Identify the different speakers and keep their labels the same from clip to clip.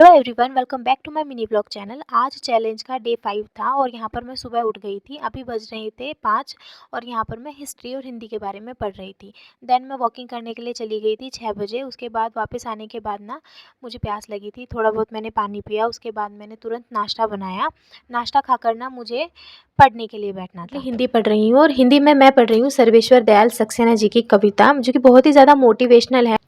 Speaker 1: Hello everyone, welcome back to my mini blog channel. आज challenge का day 5 था और यहाँ पर मैं सुबह उठ गई थी। अभी बज रहे थे 5 और यहाँ पर मैं हिस्ट्री और हिंदी के बारे में पढ़ रही थी। देन मैं वॉकिंग करने के लिए चली गई थी 6 बजे। उसके बाद वापस आने के बाद ना मुझे प्यास लगी थी, थोड़ा बहुत मैंने पानी पिया। उसके बाद मैंने तुरंत नाश्ता बनाया। नाश्ता खाकर ना मुझे पढ़ने के लिए बैठना था। हिंदी पढ़ रही हूँ और हिंदी में मैं पढ़ रही हूँ सर्वेश्वर दयाल सक्सेना जी की कविता, जो कि बहुत ही ज़्यादा मोटिवेशनल है।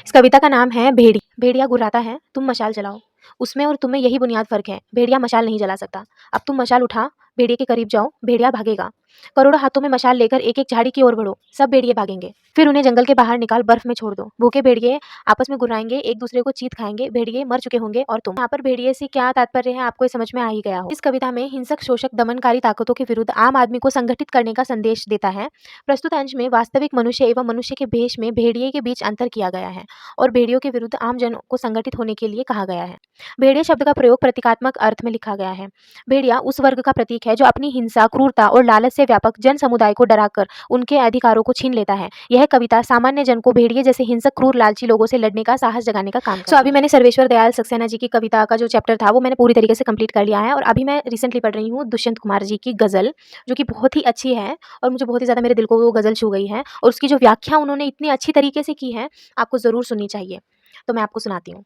Speaker 1: इस कविता का नाम है भेड़िया। भेड़िया गुर्राता है, तुम मशाल जलाओ। उसमें और तुम्हें यही बुनियाद फ़र्क है। भेड़िया मशाल नहीं जला सकता। अब तुम मशाल उठा, भेड़िए के करीब जाओ, भेड़िया भागेगा। करोड़ों हाथों में मशाल लेकर एक-एक झाड़ी की ओर बढ़ो, सब भेड़िए भागेंगे। फिर उन्हें जंगल के बाहर निकाल बर्फ में छोड़ दो। भूखे भेड़िए आपस में गुर्राएंगे, एक दूसरे को चीत खाएंगे। भेड़िए मर चुके होंगे और तुम। यहाँ पर भेड़िए से क्या तात्पर्य है आपको समझ में आ ही गया हो। इस कविता में हिंसक, शोषक, दमनकारी ताकतों के विरुद्ध आम आदमी को संगठित करने का संदेश देता है। प्रस्तुत अंश में वास्तविक मनुष्य एवं मनुष्य के भेष में भेड़िए के बीच अंतर किया गया है और भेड़ियों के विरुद्ध आम जन को संगठित होने के लिए कहा गया है। भेड़िए शब्द का प्रयोग प्रतीकात्मक अर्थ में लिखा गया है। भेड़िया उस वर्ग का प्रतीक है जो अपनी हिंसा, क्रूरता और लालच से व्यापक जन समुदाय को डराकर उनके अधिकारों को छीन लेता है। यह कविता सामान्य जन को भेड़िए जैसे हिंसक, क्रूर, लालची लोगों से लड़ने का साहस जगाने का काम करती है। अभी मैंने सर्वेश्वर दयाल सक्सेना जी की कविता का जो चैप्टर था वो मैंने पूरी तरीके से कंप्लीट कर लिया है और अभी मैं रिसेंटली पढ़ रही हूँ दुष्यंत कुमार जी की गज़ल, जो कि बहुत ही अच्छी है और मुझे बहुत ही ज़्यादा मेरे दिल को वो गज़ल छू गई है और उसकी जो व्याख्या उन्होंने इतनी अच्छी तरीके से की है, आपको ज़रूर सुननी चाहिए। तो मैं आपको सुनाती हूँ।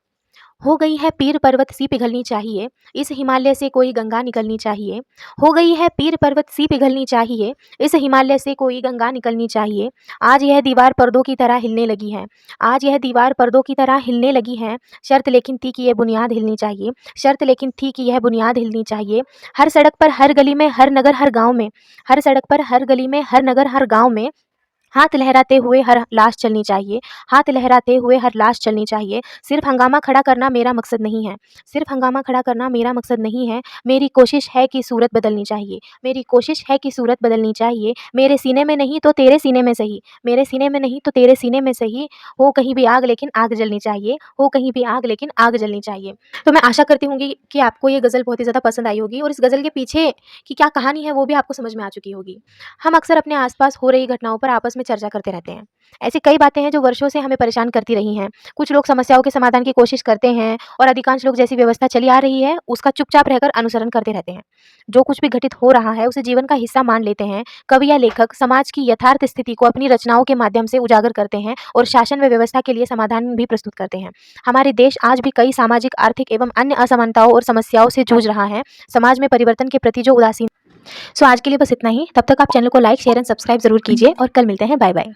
Speaker 1: हो गई है पीर पर्वत सी पिघलनी चाहिए, इस हिमालय से कोई गंगा निकलनी चाहिए। हो गई है पीर पर्वत सी पिघलनी चाहिए, इस हिमालय से कोई गंगा निकलनी चाहिए। आज यह दीवार पर्दों की तरह हिलने लगी है, आज यह दीवार पर्दों की तरह हिलने लगी है। शर्त लेकिन थी कि यह बुनियाद हिलनी चाहिए, शर्त लेकिन थी कि यह बुनियाद हिलनी चाहिए। हर सड़क पर, हर गली में, हर नगर, हर गाँव में, हर सड़क पर, हर गली में, हर नगर, हर गाँव में हाथ लहराते हुए हर लाश चलनी चाहिए, हाथ लहराते हुए हर लाश चलनी चाहिए। सिर्फ हंगामा खड़ा करना मेरा मकसद नहीं है, सिर्फ हंगामा खड़ा करना मेरा मकसद नहीं है। मेरी कोशिश है कि सूरत बदलनी चाहिए, मेरी कोशिश है कि सूरत बदलनी चाहिए। मेरे सीने में नहीं तो तेरे सीने में सही, मेरे सीने में नहीं तो तेरे सीने में सही। हो कहीं भी आग लेकिन आग जलनी चाहिए, हो कहीं भी आग लेकिन आग जलनी चाहिए। तो मैं आशा करती हूँ कि आपको ये गज़ल बहुत ही ज़्यादा पसंद आई होगी और इस गज़ल के पीछे की क्या कहानी है वो भी आपको समझ में आ चुकी होगी। हम अक्सर अपने आसपास हो रही घटनाओं पर आपस में चर्चा करते रहते हैं। ऐसी कई बातें हैं जो वर्षों से हमें परेशान करती रही हैं। कुछ लोग समस्याओं के समाधान की कोशिश करते हैं और अधिकांश लोग जैसी व्यवस्था चली आ रही है उसका चुपचाप रहकर अनुसरण करते रहते हैं। जो कुछ भी घटित हो रहा है उसे जीवन का हिस्सा मान लेते हैं। कवि या लेखक समाज की यथार्थ स्थिति को अपनी रचनाओं के माध्यम से उजागर करते हैं और शासन व व्यवस्था के लिए समाधान भी प्रस्तुत करते हैं। हमारे देश आज भी कई सामाजिक, आर्थिक एवं अन्य असमानताओं और समस्याओं से जूझ रहा है। समाज में परिवर्तन के प्रति जो उदासीन। सो आज के लिए बस इतना ही। तब तक आप चैनल को लाइक, शेयर एंड सब्सक्राइब जरूर कीजिए और कल मिलते हैं। Bye bye.